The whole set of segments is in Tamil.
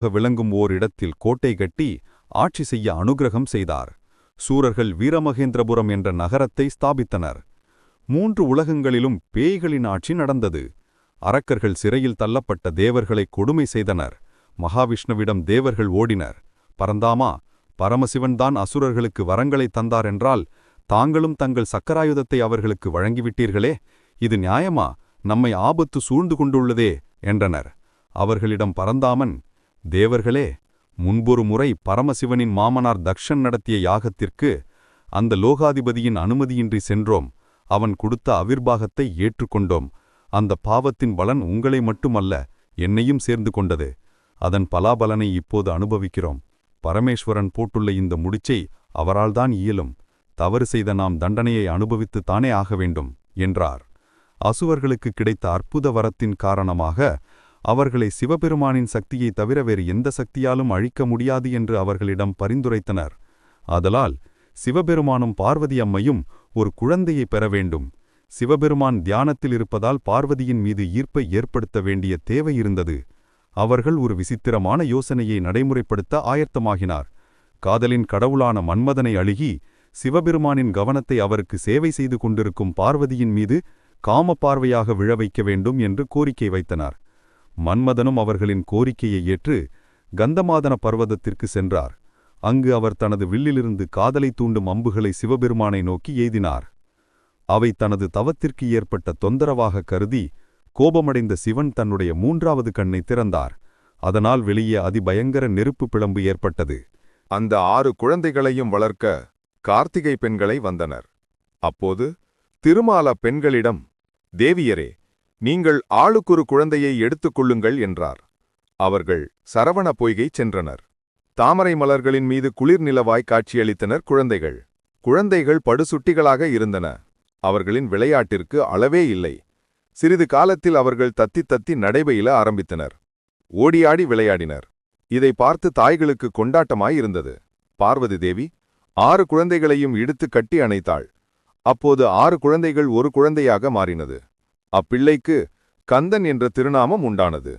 விளங்கும் ஓர் இடத்தில் கோட்டை கட்டி ஆட்சி செய்ய அனுக்கிரகம் செய்தார். சூரர்கள் வீரமகேந்திரபுரம் என்ற நகரத்தை ஸ்தாபித்தனர். 3 உலகங்களிலும் பேய்களின் ஆட்சி நடந்தது. அரக்கர்கள் சிறையில் தள்ளப்பட்ட தேவர்களை கொடுமை செய்தனர். மகாவிஷ்ணுவிடம் தேவர்கள் ஓடினர். பரந்தாமா, பரமசிவன்தான் அசுரர்களுக்கு வரங்களை தந்தாரென்றால் தாங்களும் தங்கள் சக்கராயுதத்தை அவர்களுக்கு வழங்கிவிட்டீர்களே, இது நியாயமா? நம்மை ஆபத்து சூழ்ந்து கொண்டுள்ளதே என்றனர். அவர்களிடம் பரந்தாமன், தேவர்களே, முன்பொரு முறை பரமசிவனின் மாமனார் தக்ஷன் நடத்திய யாகத்திற்கு அந்த லோகாதிபதியின் அனுமதியின்றி சென்றோம். அவன் கொடுத்த அவிர்வாகத்தை ஏற்றுக்கொண்டோம். அந்த பாவத்தின் பலன் உங்களை மட்டுமல்ல, என்னையும் சேர்ந்து கொண்டது. அதன் பலாபலனை இப்போது அனுபவிக்கிறோம். பரமேஸ்வரன் போட்டுள்ள இந்த முடிச்சை அவரால்தான் இயலும். தவறு செய்த நாம் தண்டனையை அனுபவித்துத்தானே ஆக வேண்டும் என்றார். அசுவர்களுக்கு கிடைத்த அற்புத வரத்தின் காரணமாக அவர்களை சிவபெருமானின் சக்தியை தவிர வேறு எந்த சக்தியாலும் அழிக்க முடியாது என்று அவர்களிடம் பரிந்துரைத்தனர். ஆதலால் சிவபெருமானும் பார்வதி அம்மையும் ஒரு குழந்தையை பெற வேண்டும். சிவபெருமான் தியானத்தில் இருப்பதால் பார்வதியின் மீது ஈர்ப்பை ஏற்படுத்த வேண்டிய தேவை இருந்தது. அவர்கள் ஒரு விசித்திரமான யோசனையை நடைமுறைப்படுத்த ஆயத்தமாகினார். காதலின் கடவுளான மன்மதனை அழுகி சிவபெருமானின் கவனத்தை அவருக்கு சேவை செய்து கொண்டிருக்கும் பார்வதியின் மீது காம பார்வையாக விழ வைக்க வேண்டும் என்று கோரிக்கை வைத்தனர். மன்மதனும் அவர்களின் கோரிக்கையை ஏற்று கந்தமாதன பர்வதத்திற்கு சென்றார். அங்கு அவர் தனது வில்லிலிருந்து காதலை தூண்டும் அம்புகளை சிவபெருமானை நோக்கி எய்தினார். அவை தனது தவத்திற்கு ஏற்பட்ட தொந்தரவாக கருதி கோபமடைந்த சிவன் தன்னுடைய 3வது கண்ணை திறந்தார். அதனால் வெளியே அதிபயங்கர நெருப்பு பிளம்பு ஏற்பட்டது. அந்த 6 குழந்தைகளையும் வளர்க்க கார்த்திகை பெண்களை வந்தனர். அப்போது திருமால பெண்களிடம், தேவியரே, நீங்கள் ஆளுக்கொரு குழந்தையை எடுத்துக்கொள்ளுங்கள் என்றார். அவர்கள் சரவண பொய்கை சென்றனர். தாமரை மலர்களின் மீது குளிர் நிலவாய் காட்சியளித்தனர் குழந்தைகள். குழந்தைகள் படுசுட்டிகளாக இருந்தன. அவர்களின் விளையாட்டிற்கு அளவே இல்லை. சிறிது காலத்தில் அவர்கள் தத்தி தத்தி நடைபயில ஆரம்பித்தனர். ஓடியாடி விளையாடினர். இதை பார்த்து தாய்களுக்கு கொண்டாட்டமாயிருந்தது. பார்வதி தேவி 6 குழந்தைகளையும் இழுத்து கட்டி அணைத்தாள். அப்போது 6 குழந்தைகள் ஒரு குழந்தையாக மாறினது. அப்பிள்ளைக்கு கந்தன் என்ற திருநாமம் உண்டானது.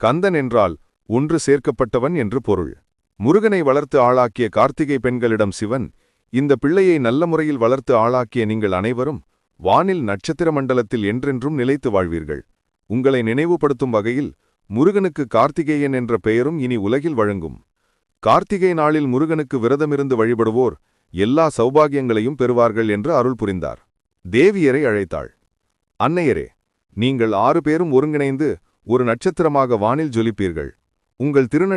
கந்தன் என்றால் ஒன்று சேர்க்கப்பட்டவன் என்று பொருள். முருகனை வளர்த்து ஆளாக்கிய கார்த்திகை பெண்களிடம் சிவன், இந்த பிள்ளையை நல்ல முறையில் வளர்த்து ஆளாக்கிய நீங்கள் அனைவரும் வானில் நட்சத்திர மண்டலத்தில் என்றென்றும் நிலைத்து வாழ்வீர்கள். உங்களை நினைவுபடுத்தும் வகையில் முருகனுக்கு கார்த்திகேயன் என்ற பெயரும் இனி உலகில் வழங்கும். கார்த்திகை நாளில் முருகனுக்கு விரதமிருந்து வழிபடுவோர் எல்லா சௌபாகியங்களையும் பெறுவார்கள் என்று அருள் புரிந்தார். தேவியரை அழைத்தாள். அன்னையரே, நீங்கள் 6 பேரும் ஒருங்கிணைந்து ஒரு நட்சத்திரமாக வானில் ஜொலிப்பீர்கள். உங்கள் திருநட்சத்திரம்